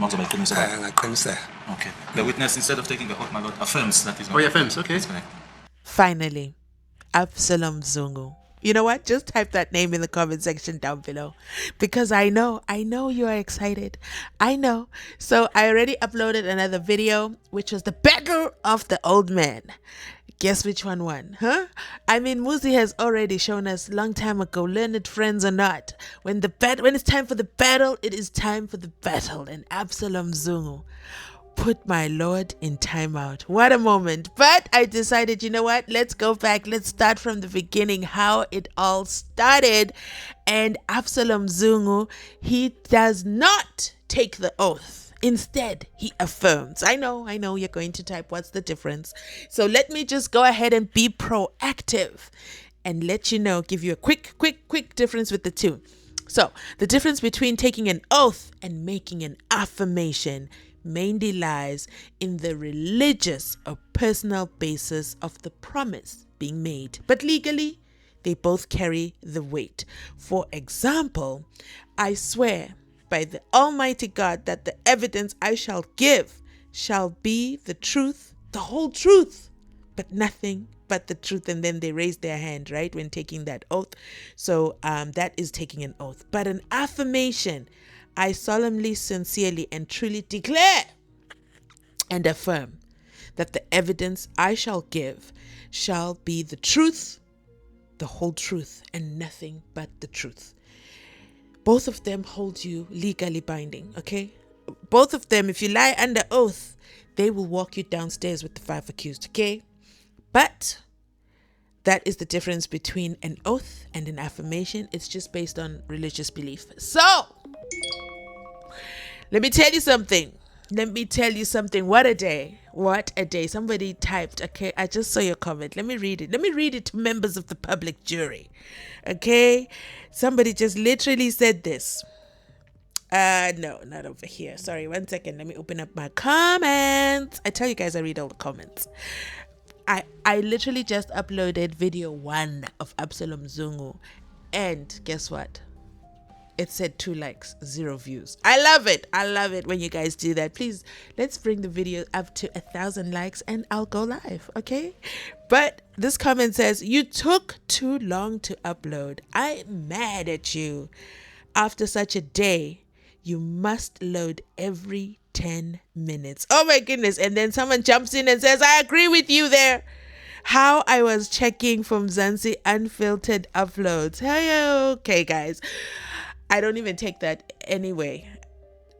Okay. The witness, instead of taking the oath, my lord, affirms that is not. Oh, he affirms, okay. That's correct. Finally, Absolom Zungu. You know what? Just type that name in the comment section down below, because I know you are excited. I know. So I already uploaded another video, which was the battle of the old man. Guess which one won, huh? I mean, Muzi has already shown us long time ago, learned friends or not, when it's time for the battle, it is time for the battle. And Absolom Zungu put my lord in timeout. What a moment. But I decided, you know what? Let's go back. Let's start from the beginning, how it all started. And Absolom Zungu, he does not take the oath. Instead, he affirms. I know you're going to type, what's the difference? So let me just go ahead and be proactive and let you know, give you a quick difference with the two. So the difference between taking an oath and making an affirmation mainly lies in the religious or personal basis of the promise being made. But legally, they both carry the weight. For example, I swear by the Almighty God that the evidence I shall give shall be the truth, the whole truth, but nothing but the truth. And then they raise their hand, right, when taking that oath. So that is taking an oath. But an affirmation, I solemnly, sincerely, and truly declare and affirm that the evidence I shall give shall be the truth, the whole truth, and nothing but the truth. Both of them hold you legally binding, okay? Both of them, if you lie under oath, they will walk you downstairs with the 5 accused, okay? But that is the difference between an oath and an affirmation. It's just based on religious belief. So, let me tell you something. What a day. Somebody typed, okay? I just saw your comment. Let me read it to members of the public jury. Okay? Somebody just literally said this. No, not over here. Sorry, 1 second. Let me open up my comments. I tell you guys, I read all the comments. I literally just uploaded video 1 of Absolom Zungu. And guess what? It said 2 likes, 0 views. I love it when you guys do that. Please, let's bring the video up to 1,000 likes and I'll go live, okay? But this comment says, you took too long to upload. I'm mad at you. After such a day, you must load every 10 minutes. Oh my goodness. And then someone jumps in and says, I agree with you there. How I was checking from Mzansi Unfiltered uploads. Hey, okay, guys. I don't even take that anyway.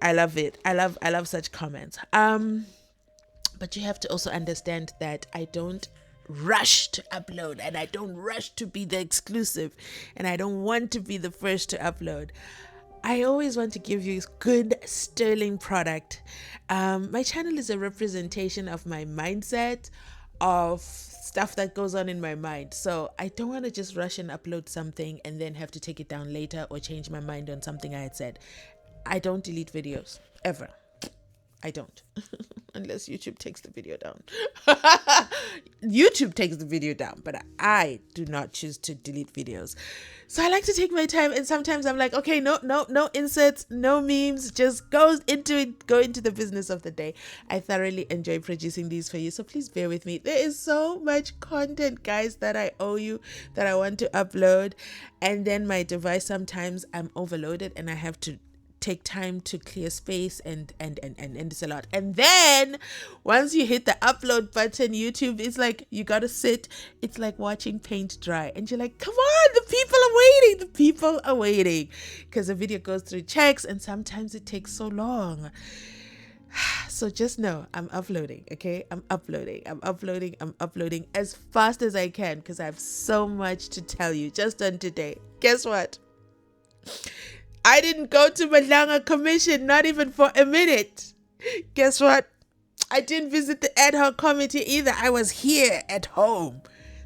I love it. I love such comments. But you have to also understand that I don't rush to upload, and I don't rush to be the exclusive, and I don't want to be the first to upload. I always want to give you good, sterling product. My channel is a representation of my mindset, of stuff that goes on in my mind. So I don't want to just rush and upload something and then have to take it down later or change my mind on something I had said. I don't delete videos, ever. I don't. Unless YouTube takes the video down. YouTube takes the video down, but I do not choose to delete videos. So I like to take my time, and sometimes I'm like, okay, no inserts, no memes, just go into the business of the day. I thoroughly enjoy producing these for you, so please bear with me. There is so much content, guys, that I owe you, that I want to upload, and then my device, sometimes I'm overloaded and I have to take time to clear space, and it's a lot. And then once you hit the upload button, YouTube is like, you gotta sit. It's like watching paint dry, and you're like, come on, the people are waiting because the video goes through checks, and sometimes it takes so long. So just know I'm uploading, okay? I'm uploading as fast as I can, because I have so much to tell you just on today. Guess what? I didn't go to Malanga Commission, not even for a minute. Guess what? I didn't visit the ad hoc committee either. I was here at home.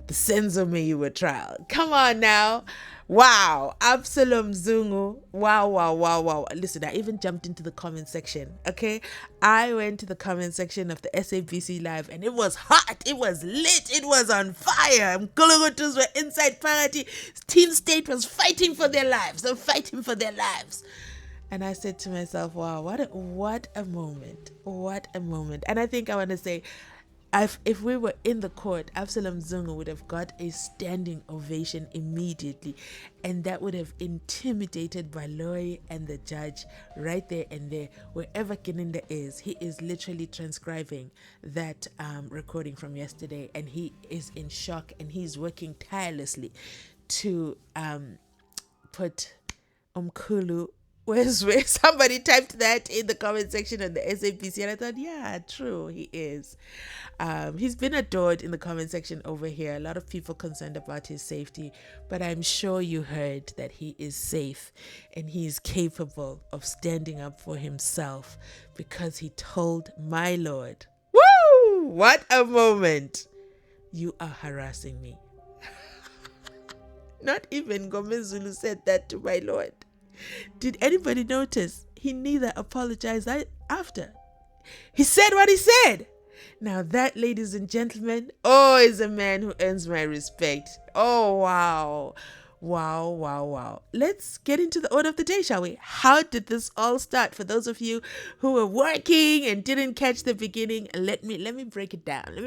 The SENZO MEYIWA trial. Come on now. Wow. Absolom Zungu. Wow. Listen, I even jumped into the comment section, okay? I went to the comment section of the SABC Live, and it was hot. It was lit. It was on fire. Mkulugutus were inside party. Teen State was fighting for their lives. They were fighting for their lives. And I said to myself, wow, what a moment. What a moment. And I think I want to say, if we were in the court, Absolom Zungu would have got a standing ovation immediately. And that would have intimidated Baloy and the judge right there and there, wherever Kininda is. He is literally transcribing that recording from yesterday, and he is in shock, and he's working tirelessly to put Umkulu. Where's where somebody typed that in the comment section on the SAPC, and I thought, yeah, true, he is. He's been adored in the comment section over here. A lot of people concerned about his safety, but I'm sure you heard that he is safe and he is capable of standing up for himself because he told my Lord, woo, what a moment. You are harassing me. Not even Gomez Zulu said that to my Lord. Did anybody notice? He neither apologized after. He said what he said. Now that, ladies and gentlemen, is a man who earns my respect. Oh, wow. Wow, wow, wow. Let's get into the order of the day, shall we? How did this all start? For those of you who were working and didn't catch the beginning, let me break it down.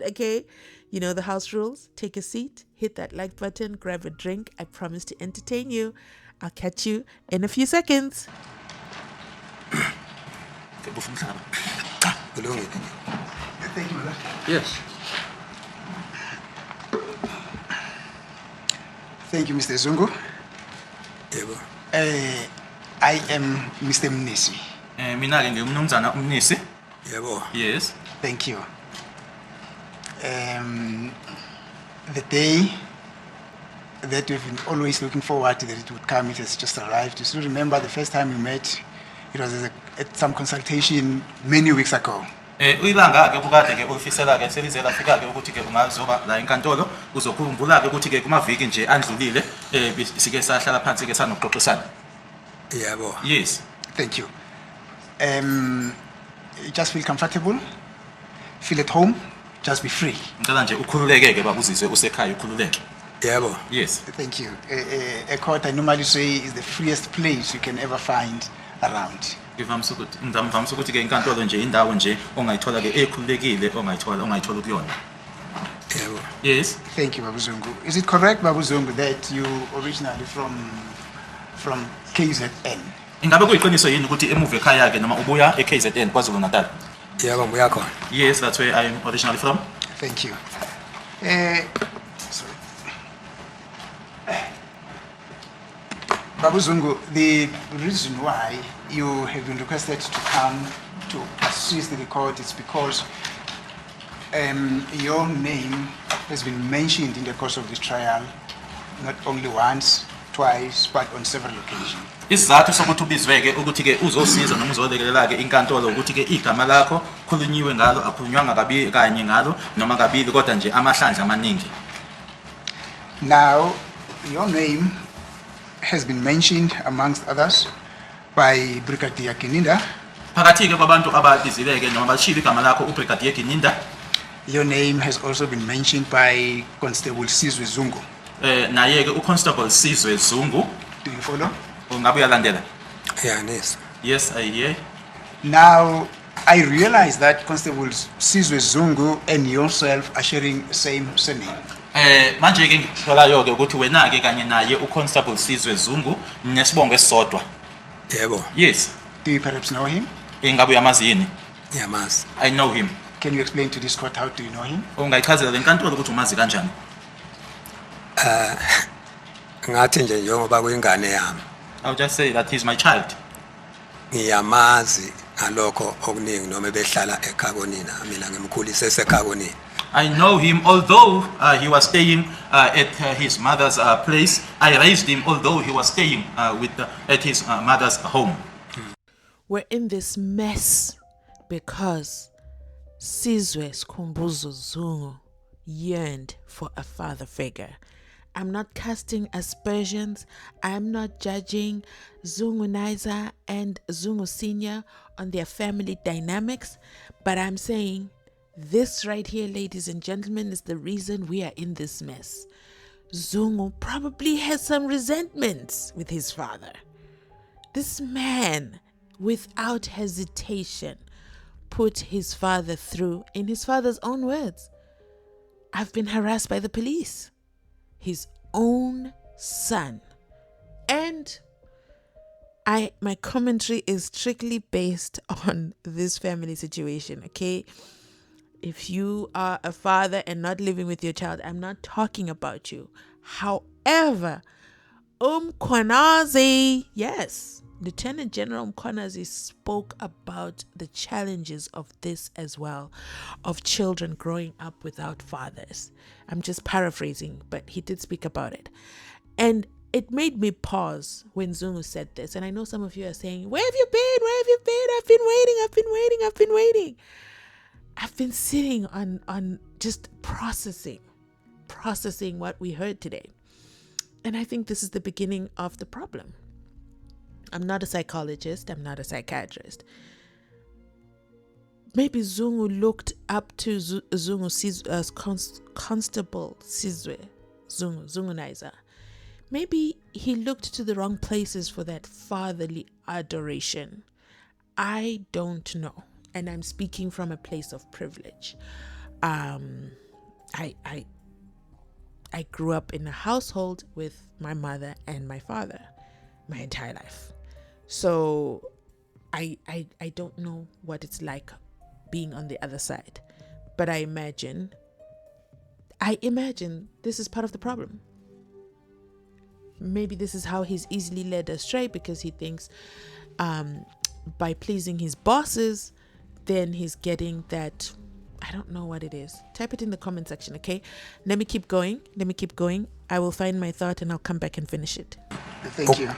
Okay? You know the house rules. Take a seat, hit that like button, grab a drink. I promise to entertain you. I'll catch you in a few seconds. Thank you, brother. Yes. Thank you, Mr. Zungu. I am Mr. Mnisi. Mina-ke ngumnumzana Mnisi. Yes. Thank you. The day that we've been always looking forward to, that it would come, it has just arrived. You still remember the first time we met? It was at some consultation many weeks ago. Uyilanga-ke kukade-ke ulifisela-ke selize lafika-ke ukuthi-ke ungazoba la enkantolo uzokhumbula-ke ukuthi-ke kumaviki nje andlulile sike sahlala phansi-ke sanokuxoxisana. Yebo. Yes. Thank you. Just feel comfortable, feel at home, just be free. Ngicela nje ukhululeke-ke babuzizwe usekhaya ukhululeke. Yebo. Yes. Thank you. A court, I normally say, is the freest place you can ever find around. Ngivamisa ukuthi-ke inkantolo nje indawo nje ongayithola-ke ekhululekile ongayithola kuyona. Yebo. Yes. Thank you, Babu Zungu. Is it correct, Babu Zungu, that you originally from KZN? Ingabe kuyiqiniso yini ukuthi emuva ekhaya-ke noma ubuya eKZN KwaZulu Natal? Yebo, ngibuya khona. Yes, that's where I am originally from. Thank you. Babu Zungu, the reason why you have been requested to come to assist the court is because your name has been mentioned in the course of this trial, not only once, twice, but on several occasions. Isizathu sokuthi ubizweke ukuthi-ke uzosiza noma uzolekelela-ke inkantolo ukuthi-ke igama lakho khulunyiwe ngalo, akhulunywanga kanye ngalo noma kabili, kodwa nje amahlandla amaningi. Now, your name has been mentioned amongst others by Brigadier Kininda. Phakathi-ke kwabantu ababizileke noma balishilo igama lakho uBrigadier Kininda. Your name has also been mentioned by Constable Sizwe Zungu. Naye-ke uConstable Sizwe Zungu. Do you follow? Ungabe uyalandela? Yeah, yes. Yes, I hear. Now, I realize that Constable Sizwe Zungu and yourself are sharing the same surname. Manje-ke ngitholayo-ke ukuthi wena-ke kanye naye uConstable Sizwe Zungu nesibongo esisodwa. Yebo. Yes. Do you perhaps know him? Ingabe uyamazi yini? Ngiyamazi. I know him. Can you explain to this court how do you know him? Ungayichazela le nkantolo ukuthi umazi kanjani? Ngathi nje njengoba kuyingane yami. I'll just say that he's my child. Ngiyamazi ngalokho okuningi noma behlala eKhabonini, mina ngimkhulise eseKhabonini. I know him, although he was staying at his mother's place. I raised him, although he was staying at his mother's home. We're in this mess because Sizwe Skhumbuzo Zungu yearned for a father figure. I'm not casting aspersions. I'm not judging Zungu Niza and Zungu Senior on their family dynamics, but I'm saying this right here, ladies and gentlemen, is the reason we are in this mess. Zungu probably has some resentments with his father. This man, without hesitation, put his father through, in his father's own words, "I've been harassed by the police." His own son. And my commentary is strictly based on this family situation, okay? If you are a father and not living with your child, I'm not talking about you. However, Mkhwanazi, yes, Lieutenant General Mkhwanazi spoke about the challenges of this as well, of children growing up without fathers. I'm just paraphrasing, but he did speak about it. And it made me pause when Zungu said this. And I know some of you are saying, where have you been? Where have you been? I've been waiting. I've been sitting on just processing what we heard today. And I think this is the beginning of the problem. I'm not a psychologist. I'm not a psychiatrist. Maybe Zungu looked up to Zungu as Constable Sizwe, Zungu Naiza. Maybe he looked to the wrong places for that fatherly adoration. I don't know. And I'm speaking from a place of privilege. I grew up in a household with my mother and my father my entire life. So I don't know what it's like being on the other side. But I imagine this is part of the problem. Maybe this is how he's easily led astray, because he thinks by pleasing his bosses, then he's getting that. I don't know what it is. Type it in the comment section, okay? Let me keep going. I will find my thought and I'll come back and finish it. Thank you.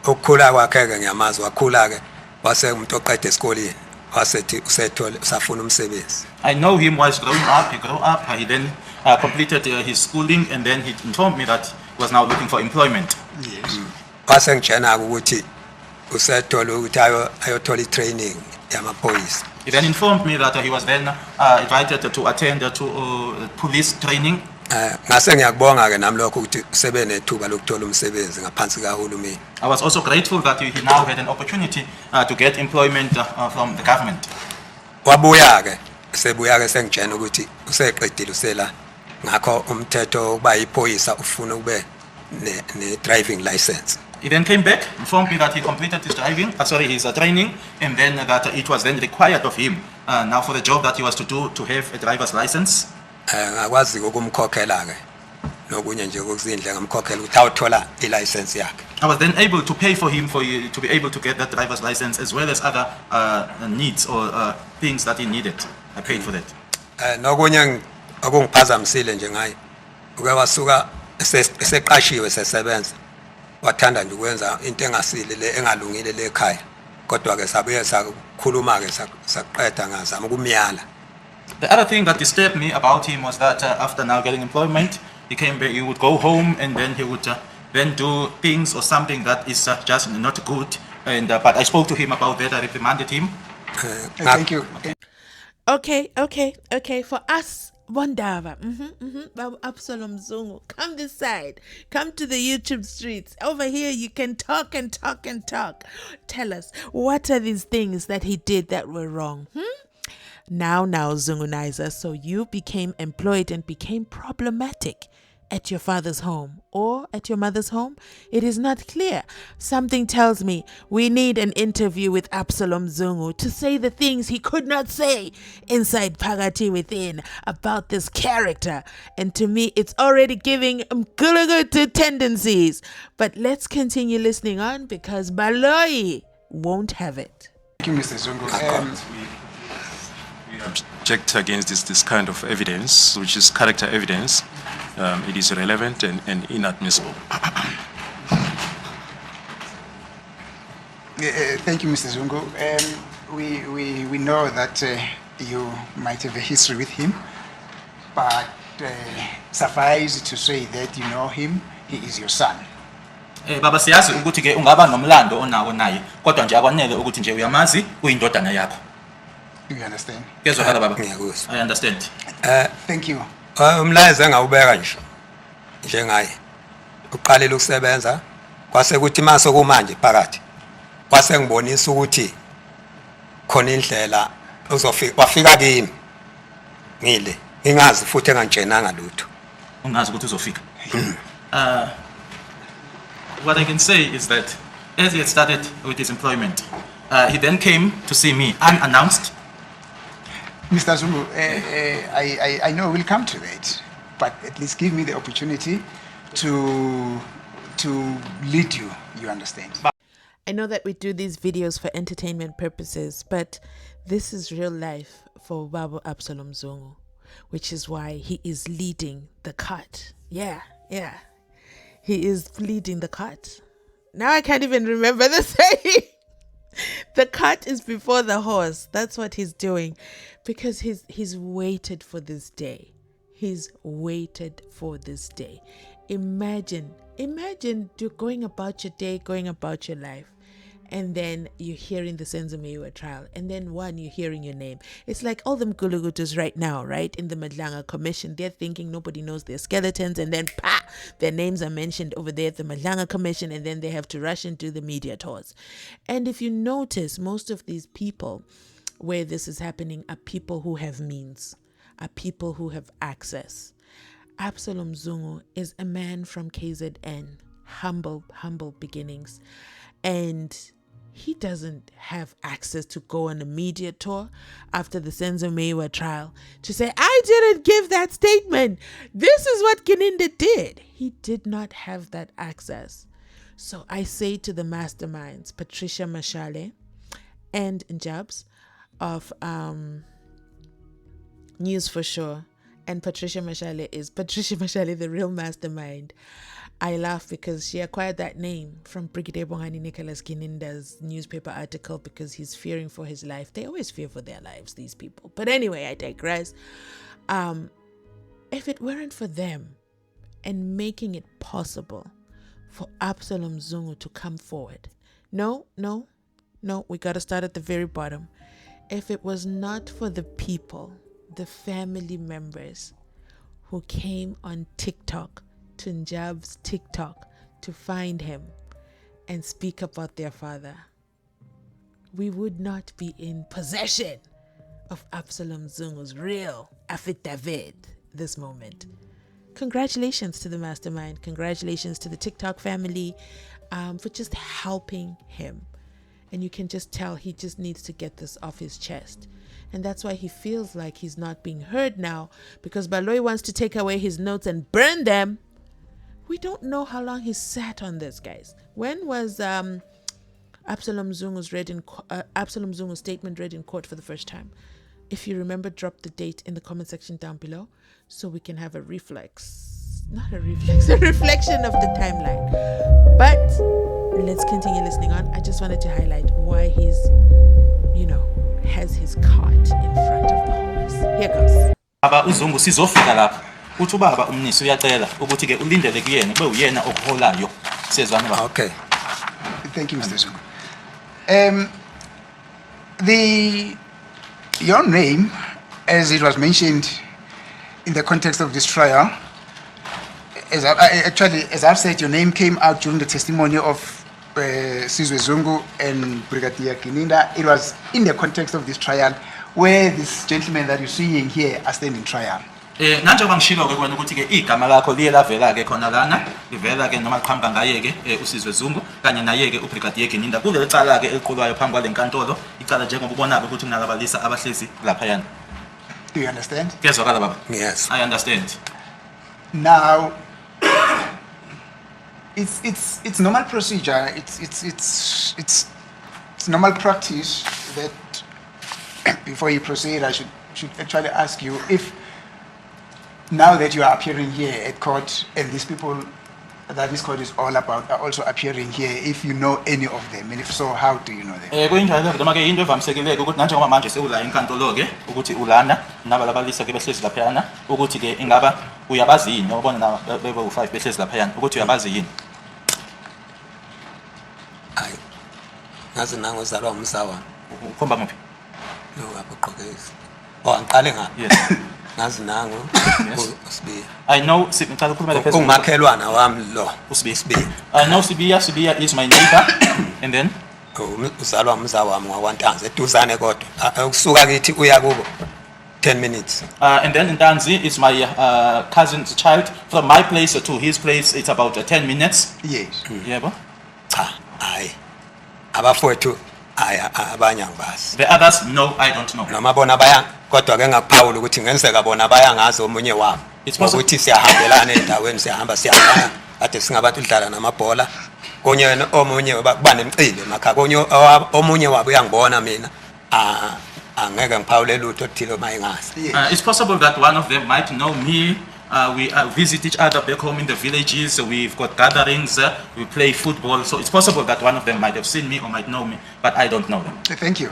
Ukukhula kwakhe ke ngiyamazi wakhula ke wase umuntu oqeda esikoleni wasethi usethola usafuna umsebenzi. I know him while growing up. He grew up. He then completed his schooling, and then he informed me that he was now looking for employment. Yes. Wase ngitshena ukuthi usethola ukuthi ayothola training yamaphoyisa. He then informed me that he was then invited to attend to police training. Ngase ngiyakubonga ke nami lokho ukuthi usebe nethuba lokuthola umsebenzi ngaphansi kahulumeni. I was also grateful that he now had an opportunity to get employment from the government. Wabuya ke sengitshena ukuthi useqedile usela ngakho umthetho uba iphoyisa ufuna ube ne driving license. He then came back, informed me that he completed his his training, and then that it was then required of him now for the job that he was to do to have a driver's license. Ngakwazi ukumkhokhela ke nokunye nje okuzindle ngamkhokhela ukuthi awuthola ilicense yakhe. I was then able to pay for him to be able to get that driver's license, as well as other needs or things that he needed. I paid for that. Nokunye okungiphazamisile nje ngaye uke wasuka eseqashiwe sesebenza wathanda nje ukwenza into engasile le engalungile le ekhaya, kodwa ke sabuye sakhuluma ke saqeda ngazama ukumyala. The other thing that disturbed me about him was that after now getting employment, he would go home, and then he would then do things or something that is just not good. And but I spoke to him about that. I reprimanded him. Thank you. Okay. For us, Wandava, Absolom Zungu, come this side. Come to the YouTube streets. Over here, you can talk and talk and talk. Tell us, what are these things that he did that were wrong? Now, Zungu Naiza, so you became employed and became problematic at your father's home or at your mother's home? It is not clear. Something tells me we need an interview with Absolom Zungu to say the things he could not say inside Phakathi Within about this character. And to me, it's already giving Mgulugutu tendencies. But let's continue listening on, because Baloi won't have it. Thank you, Mr. Zungu. We object against this kind of evidence, which is character evidence. It is irrelevant and inadmissible. Thank you, Mr. Zungu. We know that you might have a history with him, but suffice to say that you know him, he is your son. Baba siyazi ukuthi ke ungaba nomlando onawo naye, kodwa nje akwanele ukuthi nje uyamazi uyindodana yakho. You understand? Kezwakala baba. Ngiyakuzwa. I understand. Thank you. Umlayezo engawubeka nje njengaye uqalile ukusebenza kwase kuthi mase kumanje phakathi wasengibonisa ukuthi khona indlela uzofika wafika kimi ngile ngingazi futhi engantshenanga lutho. Ungazi ukuthi uzofika. What I can say is that as he had started with his employment, he then came to see me unannounced. Mr. Zungu, I know we'll come to that, but at least give me the opportunity to lead you. You understand? I know that we do these videos for entertainment purposes, but this is real life for Babu Absolom Zungu, which is why he is leading the cut. Yeah. He is leading the cut. Now I can't even remember the saying. The cut is before the horse. That's what he's doing, because he's waited for this day. He's waited for this day. Imagine you're going about your day, going about your life, and then you're hearing the SENZO MEYIWA trial, and then you're hearing your name. It's like all them gulugutus right now, right? In the Madlanga Commission, they're thinking nobody knows their skeletons, and then their names are mentioned over there at the Madlanga Commission, and then they have to rush and do the media tours. And if you notice, most of these people where this is happening are people who have means, are people who have access. Absolom Zungu is a man from KZN, humble beginnings, and he doesn't have access to go on a media tour after the SENZO MEYIWA trial to say, I didn't give that statement. This is what Gininda did. He did not have that access. So I say to the masterminds, Patricia Mashale and Njabs of News for Sure, and Patricia Mashale, the real mastermind. I laugh because she acquired that name from Brigadier Bongani Nicholas Gininda's newspaper article because he's fearing for his life. They always fear for their lives, these people. But anyway, I digress. If it weren't for them and making it possible for Absolom Zungu to come forward. No, we got to start at the very bottom. If it was not for the people, the family members who came on TikTok, to Njab's TikTok, to find him and speak about their father, we would not be in possession of Absolom Zungu's real affidavit this moment. Congratulations to the mastermind. Congratulations to the TikTok family for just helping him. And you can just tell he just needs to get this off his chest. And that's why he feels like he's not being heard now, because Baloyi wants to take away his notes and burn them. We don't know how long he sat on this, guys. When was Absolom Zungu's statement read in court for the first time? If you remember, drop the date in the comment section down below so we can have a reflection of the timeline. But let's continue listening on. I just wanted to highlight why he's, has his cart in front of the horse. Here goes. Baba uZungu sizofika lapha. Uthi ubaba umnisi uyacela ukuthi ke ulindele kuyena kube uyena okuholayo. Siyezwana baba. Okay. Thank you, Mr. Zungu. Your name, as it was mentioned in the context of this trial, as I've said, your name came out during the testimony of Sizwe Zungu and Brigadier Gininda. It was in the context of this trial where this gentleman that you're seeing here are standing trial. Nanjengoba ngishilo ke kwena ukuthi ke igama lakho liye lavela ke khona lana livela ke noma qhamuka ngaye ke uSizwe Zungu kanye naye ke uBrigadier Gininda kuleli cala ke eliqhulwayo phambi kwale nkantolo icala njengoba ubona ukuthi kunalabalisa abahlezi lapha yana. Do you understand? Kuyezwakala baba? Yes. I understand. Now it's normal procedure. It's normal practice that before you proceed, I should actually ask you if, now that you are appearing here at court and these people that this court is all about are also appearing here, if you know any of them, and if so, how do you know them? Kuyinjalo noma ke into evamsekile ukuthi nanjengoba manje sewula enkantolo ke ukuthi ulana nabalabalisa ke behlezi lapha yana ukuthi ke ingaba uyabazi yini ubona na bebe u5 behlezi lapha yana ukuthi uyabazi yini? Hayi. Ngazi nango zalwa umsawa. Ukhomba ngaphi? Lo abaqhokezi. Angiqale ngaphi? Yes. Ngazi nango uSibiya. I know ngicela ukukhuluma le phezulu. Ungumakhelwana wami lo uSibiya. uSibiya. I know Sibiya is my neighbor and then uzalwa umza wami ngakwantanzi eduzane kodwa ukusuka kithi uya kubo 10 minutes. And then in Tanzi, it's my cousin's child. From my place to his place, it's about 10 minutes. Yes. Yeah, bo? Cha hayi abafowethu abanye angibazi The others, no, I don't know. noma bona baya kodwa ke ngakuphawula ukuthi ngenzeka bona baya ngazo omunye wabo It's possible. ukuthi siyahambelana endaweni siyahamba ade singabantu udlala namabhola konye omunye kuba nemcili emakhaya konye omunye wabo uyangibona mina angeke ngiphawule lutho okuthile mayingazi. It's possible that one of them might know me. We visit each other back home in the villages. We've got gatherings. We play football. So it's possible that one of them might have seen me or might know me, but I don't know them. Thank you.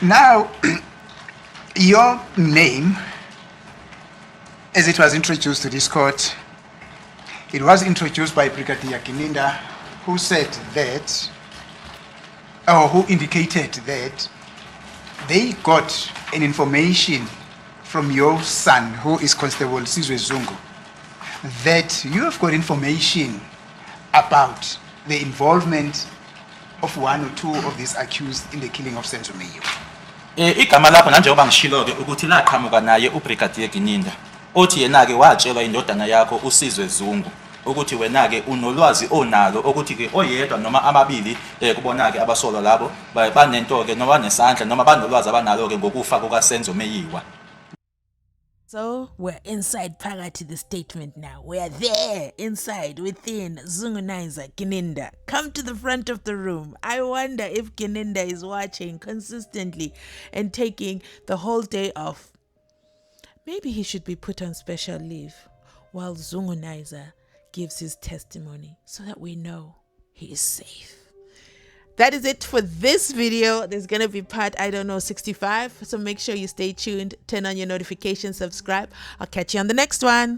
Now, your name, as it was introduced to this court, it was introduced by Brigadier Kininda, who said that, or who indicated that they got an information from your son, who is Constable Sizwe Zungu, that you have got information about the involvement of one or two of these accused in the killing of SENZO MEYIWA. Igama lapho nanjengoba ngishilo-ke ukuthi laqhamuka naye uBrigadier Kininda othi yena-ke watshelwa indodana yakho uSizwe Zungu ukuthi wena-ke unolwazi onalo ukuthi-ke oyedwa noma amabili kubona-ke abasolwa labo banento-ke noma nesandla noma banolwazi abanalo-ke ngokufa kukaSenzo Meyiwa. So we're inside phakathi the statement now. We're there, inside, within. Zungunaiza, Kininda, come to the front of the room. I wonder if Kininda is watching consistently and taking the whole day off. Maybe he should be put on special leave while Zungunaiza gives his testimony so that we know he is safe. That is it for this video. There's going to be part, 65. So make sure you stay tuned, turn on your notifications, subscribe. I'll catch you on the next one.